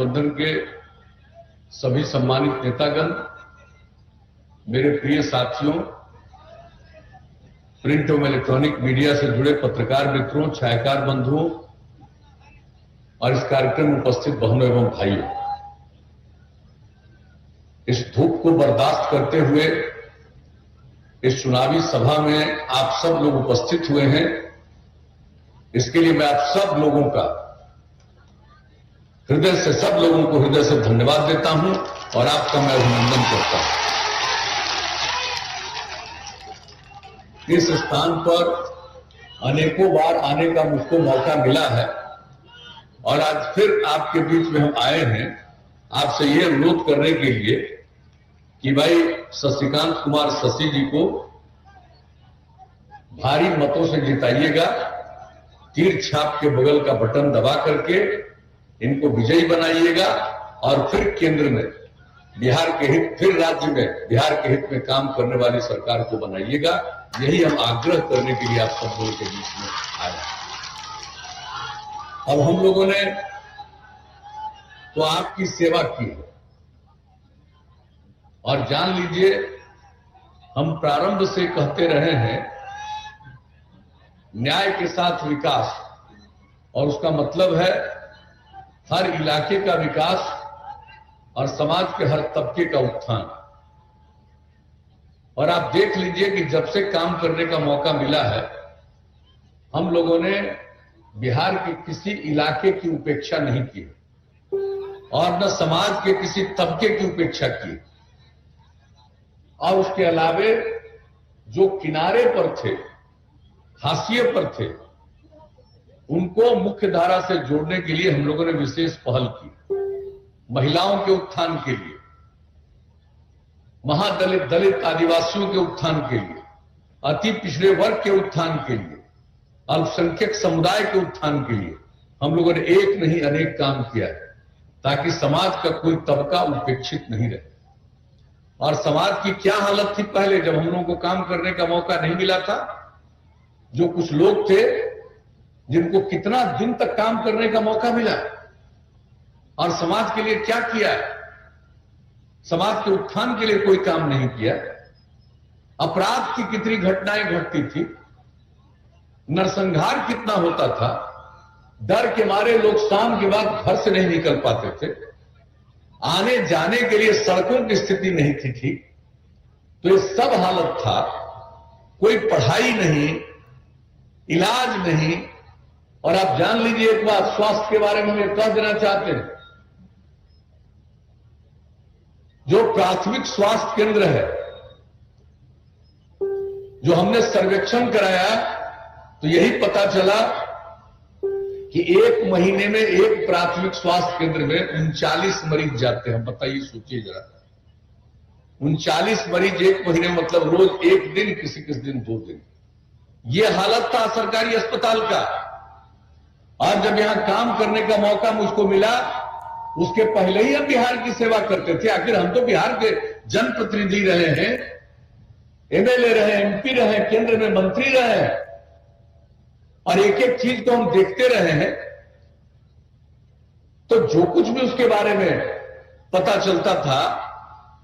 गठबंधन के सभी सम्मानित नेतागण, मेरे प्रिय साथियों, प्रिंट एवं इलेक्ट्रॉनिक मीडिया से जुड़े पत्रकार मित्रों, छायाकार बंधुओं और इस कार्यक्रम में उपस्थित बहनों एवं भाइयों, इस धूप को बर्दाश्त करते हुए इस चुनावी सभा में आप सब लोग उपस्थित हुए हैं। इसके लिए मैं आप सब लोगों का सब लोगों को हृदय से धन्यवाद देता हूं और आपका मैं अभिनंदन करता हूं। इस स्थान पर अनेकों बार आने का मुझको मौका मिला है और आज फिर आपके बीच में हम आए हैं आपसे ये अनुरोध करने के लिए कि भाई शशिकांत कुमार शशि जी को भारी मतों से जिताइएगा। तीर छाप के बगल का बटन दबा करके इनको विजयी बनाइएगा और फिर केंद्र में बिहार के हित, फिर राज्य में बिहार के हित में काम करने वाली सरकार को बनाइएगा। यही हम आग्रह करने के लिए आप सब लोगों के बीच में आए। अब हम लोगों ने तो आपकी सेवा की है और जान लीजिए, हम प्रारंभ से कहते रहे हैं न्याय के साथ विकास, और उसका मतलब है हर इलाके का विकास और समाज के हर तबके का उत्थान। और आप देख लीजिए कि जब से काम करने का मौका मिला है, हम लोगों ने बिहार के किसी इलाके की उपेक्षा नहीं की और न समाज के किसी तबके की उपेक्षा की। और उसके अलावे जो किनारे पर थे, हाशिए पर थे, उनको मुख्य धारा से जोड़ने के लिए हम लोगों ने विशेष पहल की। महिलाओं के उत्थान के लिए, महादलित, दलित, आदिवासियों के उत्थान के लिए, अति पिछड़े वर्ग के उत्थान के लिए, अल्पसंख्यक समुदाय के उत्थान के लिए हम लोगों ने एक नहीं अनेक काम किया है, ताकि समाज का कोई तबका उपेक्षित नहीं रहे। और समाज की क्या हालत थी पहले, जब हम लोगों को काम करने का मौका नहीं मिला था। जो कुछ लोग थे जिनको कितना दिन तक काम करने का मौका मिला और समाज के लिए क्या किया, समाज के उत्थान के लिए कोई काम नहीं किया। अपराध की कितनी घटनाएं घटती थी, नरसंहार कितना होता था, डर के मारे लोग शाम के बाद घर से नहीं निकल पाते थे, आने जाने के लिए सड़कों की स्थिति नहीं थी ठीक। तो ये सब हालत था, कोई पढ़ाई नहीं, इलाज नहीं। और आप जान लीजिए एक बात, स्वास्थ्य के बारे में हम कह देना चाहते हैं, जो प्राथमिक स्वास्थ्य केंद्र है, जो हमने सर्वेक्षण कराया तो यही पता चला कि एक महीने में एक प्राथमिक स्वास्थ्य केंद्र में 39 मरीज जाते हैं। बताइए, सोचिए जरा, 39 मरीज एक महीने, मतलब रोज एक दिन, किसी दिन 2 दिन। यह हालत था सरकारी अस्पताल का। और जब यहां काम करने का मौका मुझको मिला, उसके पहले ही हम बिहार की सेवा करते थे। आखिर हम तो बिहार के जनप्रतिनिधि रहे हैं, एमएलए रहे, एमपी रहे, केंद्र में मंत्री रहे, और एक एक चीज को हम देखते रहे हैं। तो जो कुछ भी उसके बारे में पता चलता था,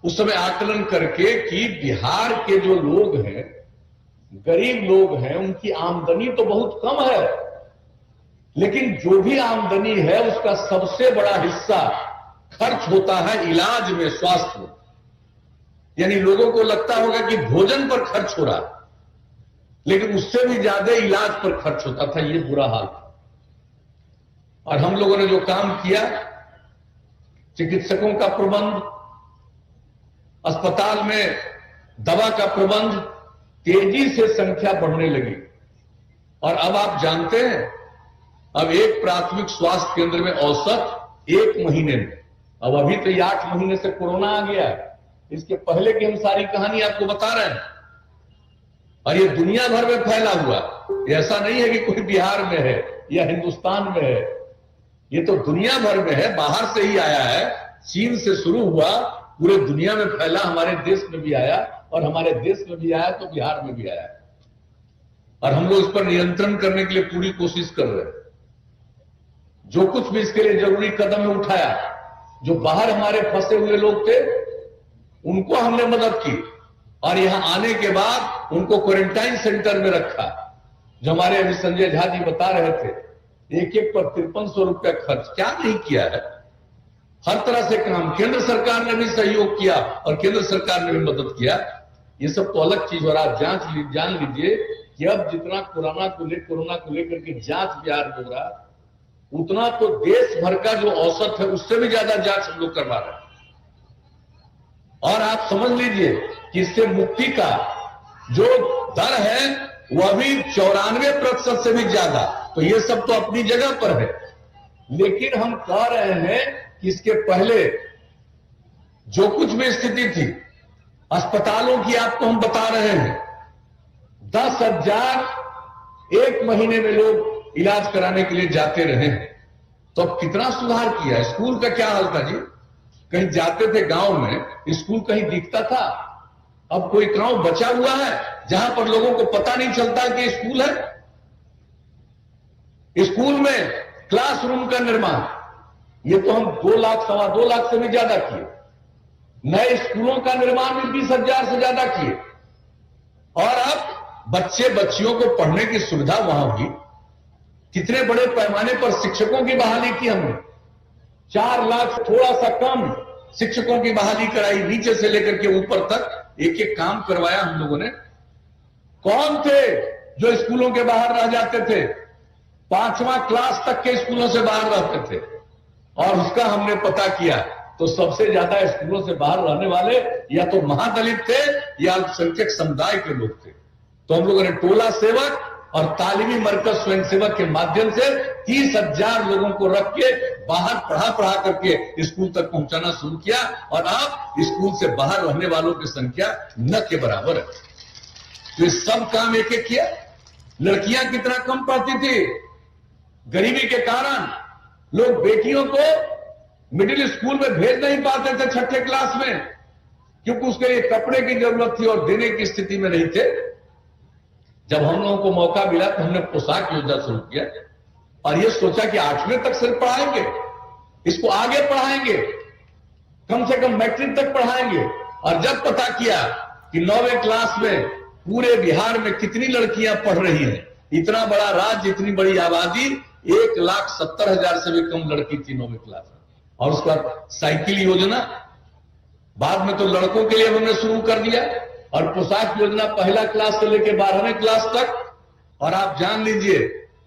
उस समय आकलन करके कि बिहार के जो लोग हैं, गरीब लोग हैं, उनकी आमदनी तो बहुत कम है, लेकिन जो भी आमदनी है उसका सबसे बड़ा हिस्सा खर्च होता है इलाज में, स्वास्थ्य में। यानी लोगों को लगता होगा कि भोजन पर खर्च हो रहा है, लेकिन उससे भी ज्यादा इलाज पर खर्च होता था। ये बुरा हाल था। और हम लोगों ने जो काम किया, चिकित्सकों का प्रबंध, अस्पताल में दवा का प्रबंध, तेजी से संख्या बढ़ने लगी। और अब आप जानते हैं, अब एक प्राथमिक स्वास्थ्य केंद्र में औसत एक महीने में, अब अभी तो 8 महीने से कोरोना आ गया है, इसके पहले की हम सारी कहानी आपको बता रहे हैं। और ये दुनिया भर में फैला हुआ, ऐसा नहीं है कि कोई बिहार में है या हिंदुस्तान में है, ये तो दुनिया भर में है, बाहर से ही आया है। चीन से शुरू हुआ, पूरे दुनिया में फैला, हमारे देश में भी आया, और हमारे देश में भी आया तो बिहार में भी आया। और हम लोग इस पर नियंत्रण करने के लिए पूरी कोशिश कर रहे हैं। जो कुछ भी इसके लिए जरूरी कदम है उठाया, जो बाहर हमारे फंसे हुए लोग थे उनको हमने मदद की और यहां आने के बाद उनको क्वारंटाइन सेंटर में रखा। जो हमारे अभी संजय झा जी बता रहे थे, एक एक पर 5300 रुपया खर्च, क्या नहीं किया है। हर तरह से काम केंद्र सरकार ने भी सहयोग किया और केंद्र सरकार ने भी मदद किया। ये सब तो अलग चीज। और आप जान लीजिए कि अब जितना कोरोना को लेकर के जांच बिहार में हो रहा, उतना तो देश भर का जो औसत है उससे भी ज्यादा जांच हम लोग करवा रहे हैं। और आप समझ लीजिए कि इससे मुक्ति का जो दर है वह भी 94% से भी ज्यादा। तो ये सब तो अपनी जगह पर है, लेकिन हम कह रहे हैं कि इसके पहले जो कुछ भी स्थिति थी, अस्पतालों की आपको हम बता रहे हैं, 10,000 एक महीने में लोग इलाज कराने के लिए जाते रहे हैं। तो अब कितना सुधार किया। स्कूल का क्या हाल था जी, कहीं जाते थे गांव में, स्कूल कहीं दिखता था। अब कोई गांव बचा हुआ है जहां पर लोगों को पता नहीं चलता कि स्कूल है। स्कूल में क्लासरूम का निर्माण, ये तो हम 2 लाख, 2.25 लाख से भी ज्यादा किए। नए स्कूलों का निर्माण भी 20,000 से ज्यादा किए। और अब बच्चियों को पढ़ने की सुविधा वहां हुई। कितने बड़े पैमाने पर शिक्षकों की बहाली की हमने, 4 लाख थोड़ा सा कम शिक्षकों की बहाली कराई, नीचे से लेकर के ऊपर तक एक एक काम करवाया हम लोगों ने। कौन थे जो स्कूलों के बाहर रह जाते थे, 5वां क्लास तक के स्कूलों से बाहर रहते थे, और उसका हमने पता किया तो सबसे ज्यादा स्कूलों से बाहर रहने वाले या तो महादलित थे या अल्पसंख्यक समुदाय के लोग थे। तो हम लोगों ने टोला सेवक और तालीमी मरकज स्वयंसेवक के माध्यम से 30,000 लोगों को रख के बाहर पढ़ा करके स्कूल तक पहुंचाना शुरू किया। और अब स्कूल से बाहर रहने वालों की संख्या न के बराबर है। तो ये सब काम एक एक किया। लड़कियां कितना कम पढ़ती थी, गरीबी के कारण लोग बेटियों को मिडिल स्कूल में भेज नहीं पाते थे 6ठे क्लास में, क्योंकि उसके लिए कपड़े की जरूरत थी और देने की स्थिति में नहीं थे। जब हम लोगों को मौका मिला तो हमने पोशाक योजना शुरू किया और ये सोचा कि 8वीं तक सिर्फ पढ़ाएंगे, इसको आगे पढ़ाएंगे, कम से कम मैट्रिक तक पढ़ाएंगे। और जब पता किया कि 9वीं क्लास में पूरे बिहार में कितनी लड़कियां पढ़ रही हैं, इतना बड़ा राज्य, इतनी बड़ी आबादी, 1,70,000 से भी कम लड़की थी 9वीं क्लास में। और उसका साइकिल योजना बाद में तो लड़कों के लिए हमने शुरू कर दिया, और पोशाक योजना 1 क्लास से लेकर 12वीं क्लास तक। और आप जान लीजिए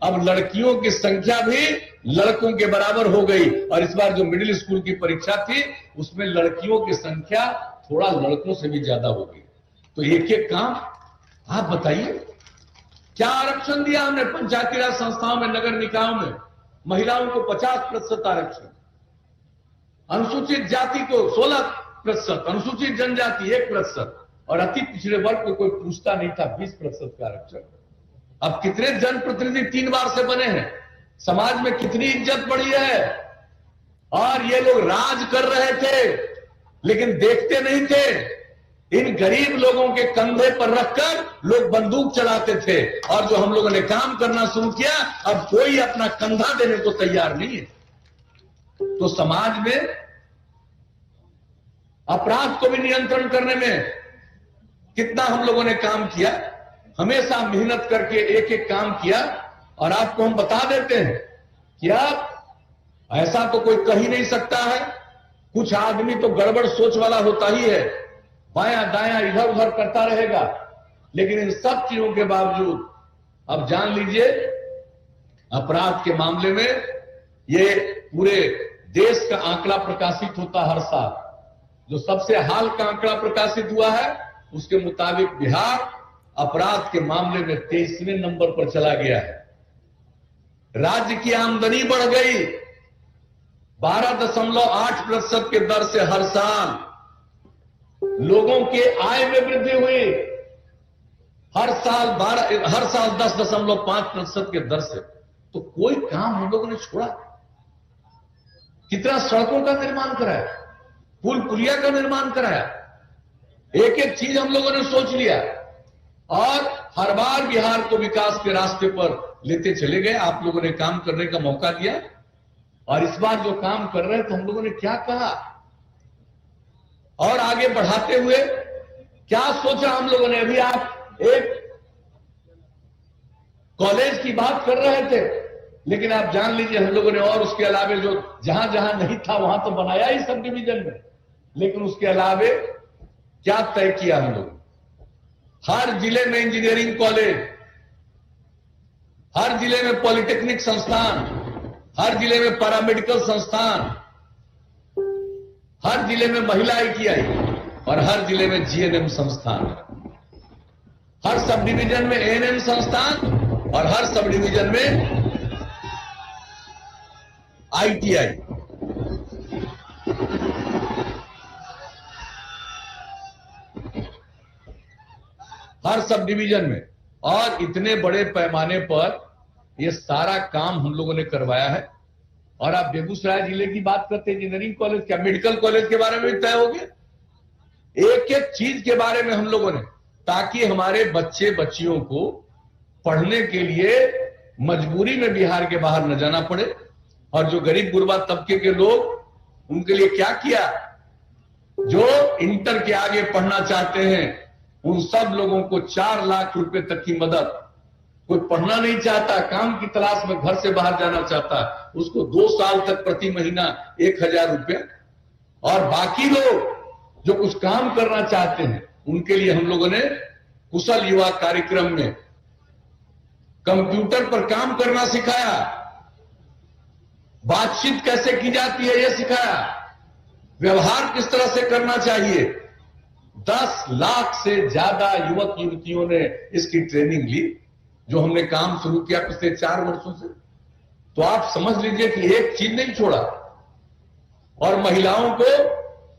अब लड़कियों की संख्या भी लड़कों के बराबर हो गई। और इस बार जो मिडिल स्कूल की परीक्षा थी उसमें लड़कियों की संख्या थोड़ा लड़कों से भी ज्यादा हो गई। तो एक एक काम आप बताइए, क्या आरक्षण दिया हमने पंचायती राज संस्थाओं में, नगर निकायों में महिलाओं को 50% आरक्षण, अनुसूचित जाति को 16%, अनुसूचित जनजाति 1%, और अति पिछड़े वर्ग को कोई पूछता नहीं था 20% का आरक्षण। अब कितने जनप्रतिनिधि 3 बार से बने हैं, समाज में कितनी इज्जत बढ़ी है। और ये लोग राज कर रहे थे लेकिन देखते नहीं थे। इन गरीब लोगों के कंधे पर रखकर लोग बंदूक चलाते थे। और जो हम लोगों ने काम करना शुरू किया, अब कोई अपना कंधा देने को तैयार नहीं है। तो समाज में अपराध को भी नियंत्रण करने में कितना हम लोगों ने काम किया, हमेशा मेहनत करके एक एक काम किया। और आपको हम बता देते हैं कि अब ऐसा तो कोई कह ही नहीं सकता है, कुछ आदमी तो गड़बड़ सोच वाला होता ही है, बायां दायां इधर उधर करता रहेगा। लेकिन इन सब चीजों के बावजूद अब जान लीजिए अपराध के मामले में ये पूरे देश का आंकड़ा प्रकाशित होता हर साल। जो सबसे हाल का आंकड़ा प्रकाशित हुआ है उसके मुताबिक बिहार अपराध के मामले में 23वें नंबर पर चला गया है। राज्य की आमदनी बढ़ गई 12.8% के दर से। हर साल लोगों के आय में वृद्धि हुई, हर साल 10.5% के दर से। तो कोई काम हम लोगों ने छोड़ा? कितना सड़कों का निर्माण कराया, पुल पुलिया का निर्माण कराया, एक एक चीज हम लोगों ने सोच लिया और हर बार बिहार को विकास के रास्ते पर लेते चले गए। आप लोगों ने काम करने का मौका दिया और इस बार जो काम कर रहे हैं तो हम लोगों ने क्या कहा और आगे बढ़ाते हुए क्या सोचा हम लोगों ने। अभी आप एक कॉलेज की बात कर रहे थे, लेकिन आप जान लीजिए हम लोगों ने और उसके अलावे जो जहां जहां नहीं था वहां तो बनाया ही सब डिवीजन में, लेकिन उसके अलावे क्या तय किया हम लोग। हर जिले में इंजीनियरिंग कॉलेज, हर जिले में पॉलिटेक्निक संस्थान, हर जिले में पैरामेडिकल संस्थान, हर जिले में महिला आईटीआई और हर जिले में जीएनएम संस्थान, हर सब डिवीजन में एएनएम संस्थान और हर सब डिवीजन में आईटीआई। हर सब डिवीजन में, और इतने बड़े पैमाने पर यह सारा काम हम लोगों ने करवाया है। और आप बेगूसराय जिले की बात करते हैं, इंजीनियरिंग कॉलेज, क्या मेडिकल कॉलेज के बारे में भी तय हो गया। एक एक चीज के बारे में हम लोगों ने, ताकि हमारे बच्चे बच्चियों को पढ़ने के लिए मजबूरी में बिहार के बाहर न जाना पड़े। और जो गरीब गुरबा तबके के लोग, उनके लिए क्या किया, जो इंटर के आगे पढ़ना चाहते हैं उन सब लोगों को 4 लाख रुपए तक की मदद। कोई पढ़ना नहीं चाहता, काम की तलाश में घर से बाहर जाना चाहता, उसको 2 साल तक प्रति महीना 1000 रुपए। और बाकी लोग जो कुछ काम करना चाहते हैं उनके लिए हम लोगों ने कुशल युवा कार्यक्रम में कंप्यूटर पर काम करना सिखाया, बातचीत कैसे की जाती है यह सिखाया, व्यवहार किस तरह से करना चाहिए। 10 लाख से ज्यादा युवक युवतियों ने इसकी ट्रेनिंग ली, जो हमने काम शुरू किया पिछले 4 वर्षों से। तो आप समझ लीजिए कि एक चीज नहीं छोड़ा। और महिलाओं को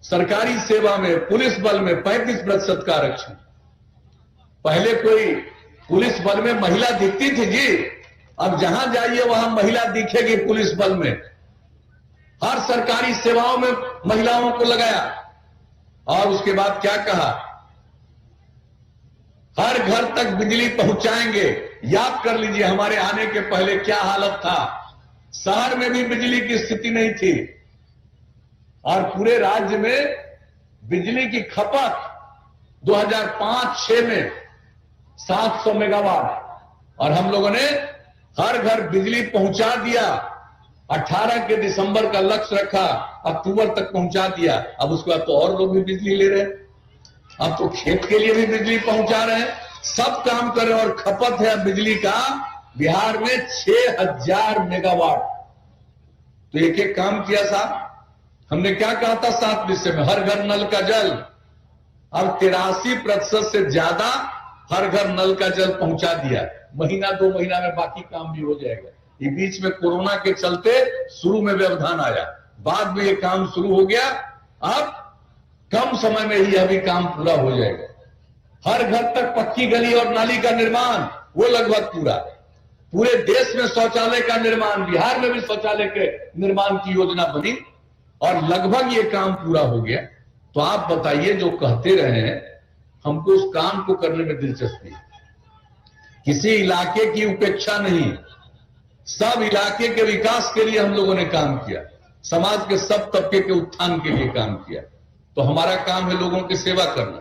सरकारी सेवा में, पुलिस बल में 35% का आरक्षण। पहले कोई पुलिस बल में महिला दिखती थी जी, अब जहां जाइए वहां महिला दिखेगी पुलिस बल में। हर सरकारी सेवाओं में महिलाओं को लगाया। और उसके बाद क्या कहा, हर घर तक बिजली पहुंचाएंगे। याद कर लीजिए हमारे आने के पहले क्या हालत था, शहर में भी बिजली की स्थिति नहीं थी और पूरे राज्य में बिजली की खपत 2005-6 में 700 मेगावाट, और हम लोगों ने हर घर बिजली पहुंचा दिया। 18 के दिसंबर का लक्ष्य रखा, अक्टूबर तक पहुंचा दिया। अब उसके बाद तो और लोग भी बिजली ले रहे हैं, अब तो खेत के लिए भी बिजली पहुंचा रहे हैं, सब काम कर रहे हैं। और खपत है बिजली का बिहार में 6000 मेगावाट। तो एक एक काम किया साहब। हमने क्या कहा था 7 विषय में, हर घर नल का जल। अब 83% से ज्यादा हर घर नल का जल पहुंचा दिया। महीना 2 महीना में बाकी काम भी हो जाएगा। ये बीच में कोरोना के चलते शुरू में व्यवधान आया, बाद में ये काम शुरू हो गया। अब कम समय में ही अभी काम पूरा हो जाएगा। हर घर तक पक्की गली और नाली का निर्माण, वो लगभग पूरा। पूरे देश में शौचालय का निर्माण, बिहार में भी शौचालय के निर्माण की योजना बनी और लगभग ये काम पूरा हो गया। तो आप बताइए, जो कहते रहे हैं हमको उस काम को करने में दिलचस्पी है, किसी इलाके की उपेक्षा नहीं, सब इलाके के विकास के लिए हम लोगों ने काम किया, समाज के सब तबके के उत्थान के लिए काम किया। तो हमारा काम है लोगों की सेवा करना,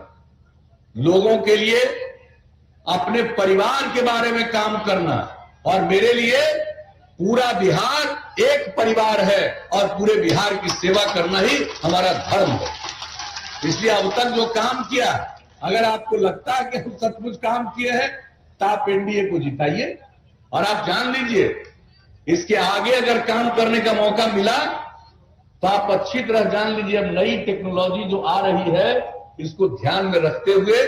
लोगों के लिए अपने परिवार के बारे में काम करना। और मेरे लिए पूरा बिहार एक परिवार है और पूरे बिहार की सेवा करना ही हमारा धर्म है। इसलिए अब तक जो काम किया, अगर आपको लगता है कि हम सचमुच काम किए हैं तो आप एनडीए को जिताइए। और आप जान लीजिए, इसके आगे अगर काम करने का मौका मिला तो आप अच्छी तरह जान लीजिए, अब नई टेक्नोलॉजी जो आ रही है इसको ध्यान में रखते हुए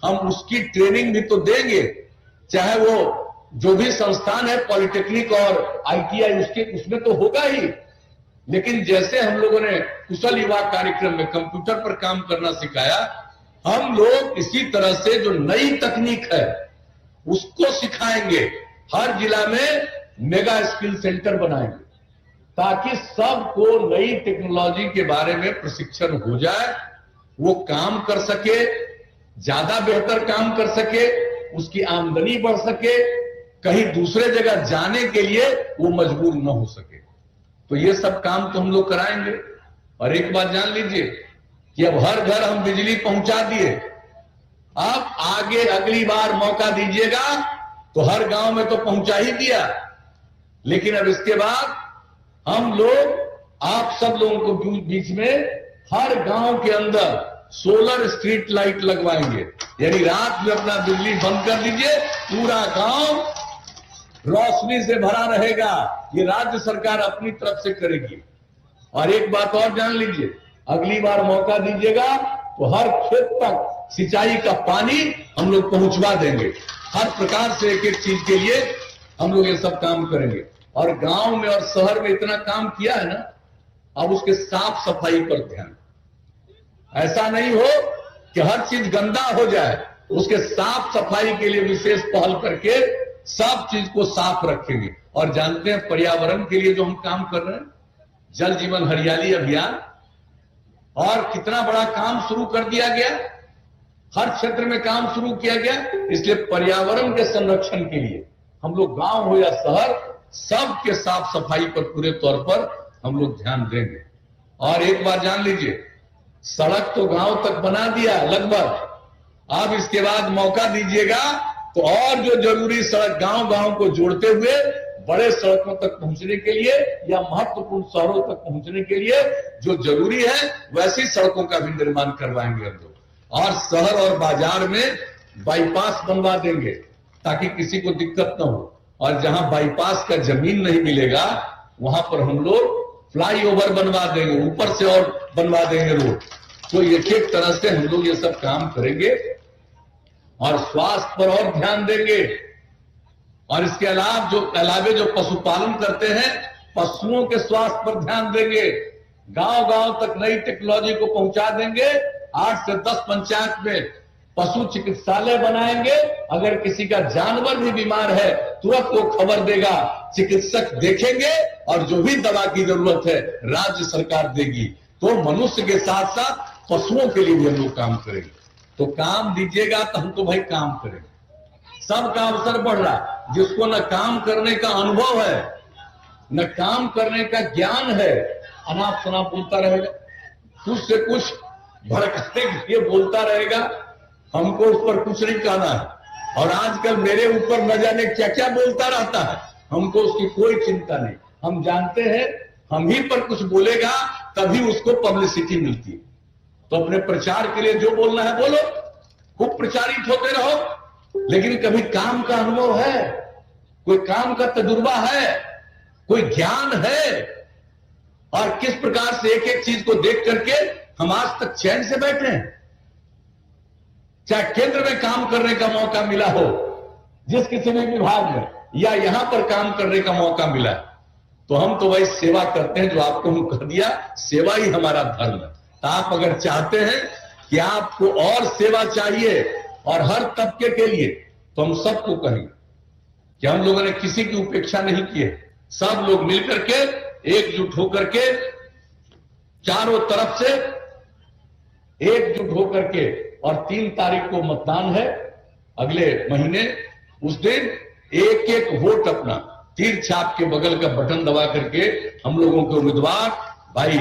हम उसकी ट्रेनिंग भी तो देंगे। चाहे वो जो भी संस्थान है पॉलिटेक्निक और आईटीआई, उसमें तो होगा ही, लेकिन जैसे हम लोगों ने कुशल युवा कार्यक्रम में कंप्यूटर पर काम करना सिखाया, हम लोग इसी तरह से जो नई तकनीक है उसको सिखाएंगे। हर जिला में मेगा स्किल सेंटर बनाएंगे ताकि सबको नई टेक्नोलॉजी के बारे में प्रशिक्षण हो जाए, वो काम कर सके, ज्यादा बेहतर काम कर सके, उसकी आमदनी बढ़ सके, कहीं दूसरे जगह जाने के लिए वो मजबूर न हो सके। तो ये सब काम तो हम लोग कराएंगे। और एक बात जान लीजिए कि अब हर घर हम बिजली पहुंचा दिए। अब आगे अगली बार मौका दीजिएगा तो हर गांव में तो पहुंचा ही दिया, लेकिन अब इसके बाद हम लोग आप सब लोगों को बीच में हर गांव के अंदर सोलर स्ट्रीट लाइट लगवाएंगे। यानी रात में अपना बिजली बंद कर दीजिए, पूरा गांव रोशनी से भरा रहेगा। ये राज्य सरकार अपनी तरफ से करेगी। और एक बात और जान लीजिए, अगली बार मौका दीजिएगा तो हर खेत तक सिंचाई का पानी हम लोग पहुंचवा देंगे। हर प्रकार से एक एक चीज के लिए हम लोग ये सब काम करेंगे। और गांव में और शहर में इतना काम किया है ना, अब उसके साफ सफाई पर ध्यान। ऐसा नहीं हो कि हर चीज गंदा हो जाए, उसके साफ सफाई के लिए विशेष पहल करके सब चीज को साफ रखेंगे। और जानते हैं पर्यावरण के लिए जो हम काम कर रहे हैं, जल जीवन हरियाली अभियान, और कितना बड़ा काम शुरू कर दिया गया, हर क्षेत्र में काम शुरू किया गया। इसलिए पर्यावरण के संरक्षण के लिए हम लोग गांव हो या शहर, सबके साफ सफाई पर पूरे तौर पर हम लोग ध्यान देंगे। और एक बार जान लीजिए, सड़क तो गांव तक बना दिया लगभग, अब इसके बाद मौका दीजिएगा तो और जो जरूरी सड़क गांव गांव को जोड़ते हुए बड़े सड़कों तक पहुंचने के लिए या महत्वपूर्ण शहरों तक पहुंचने के लिए जो जरूरी है वैसी सड़कों का भी निर्माण करवाएंगे हम लोग। और शहर और बाजार में बाईपास बनवा देंगे ताकि किसी को दिक्कत न हो। और जहां बाईपास का जमीन नहीं मिलेगा वहां पर हम लोग फ्लाईओवर बनवा देंगे, ऊपर से और बनवा देंगे रोड। तो एक एक तरह से हम लोग ये सब काम करेंगे और स्वास्थ्य पर और ध्यान देंगे। और इसके अलावे जो पशुपालन करते हैं, पशुओं के स्वास्थ्य पर ध्यान देंगे। गांव गांव तक नई टेक्नोलॉजी को पहुंचा देंगे। 8 से 10 पंचायत में पशु चिकित्सालय बनाएंगे। अगर किसी का जानवर भी बीमार है तुरंत वो खबर देगा, चिकित्सक देखेंगे और जो भी दवा की जरूरत है राज्य सरकार देगी। तो मनुष्य के साथ साथ पशुओं के लिए भी हम लोग काम करेंगे। तो काम दीजिएगा तो हम तो भाई काम करेंगे। सबका अवसर बढ़ रहा, जिसको न काम करने का अनुभव है न काम करने का ज्ञान है, अनाप शनाप बोलता रहेगा, कुछ से कुछ भड़काने के लिए बोलता रहेगा। हमको उस पर कुछ नहीं कहना है। और आजकल मेरे ऊपर न जाने क्या क्या बोलता रहता है, हमको उसकी कोई चिंता नहीं। हम जानते हैं हम ही पर कुछ बोलेगा तभी उसको पब्लिसिटी मिलती है। तो अपने प्रचार के लिए जो बोलना है बोलो, खूब प्रचारित होते रहो, लेकिन कभी काम का अनुभव है, कोई काम का तजुर्बा है, कोई ज्ञान है, और किस प्रकार से एक एक चीज को देख करके हम आज तक चैन से बैठे हैं। चाहे केंद्र में काम करने का मौका मिला हो, जिस किसी भी विभाग में, या यहां पर काम करने का मौका मिला, तो हम तो वही सेवा करते हैं। जो आपको हम कह दिया, सेवा ही हमारा धर्म है। तो आप अगर चाहते हैं कि आपको और सेवा चाहिए और हर तबके के लिए, तो हम सबको कहेंगे कि हम लोगों ने किसी की उपेक्षा नहीं की है। सब लोग मिलकर के एकजुट होकर के, चारों तरफ से एकजुट होकर के, और 3 तारीख को मतदान है अगले महीने। उस दिन एक एक वोट अपना तीर छाप के बगल का बटन दबा करके हम लोगों के उम्मीदवार भाई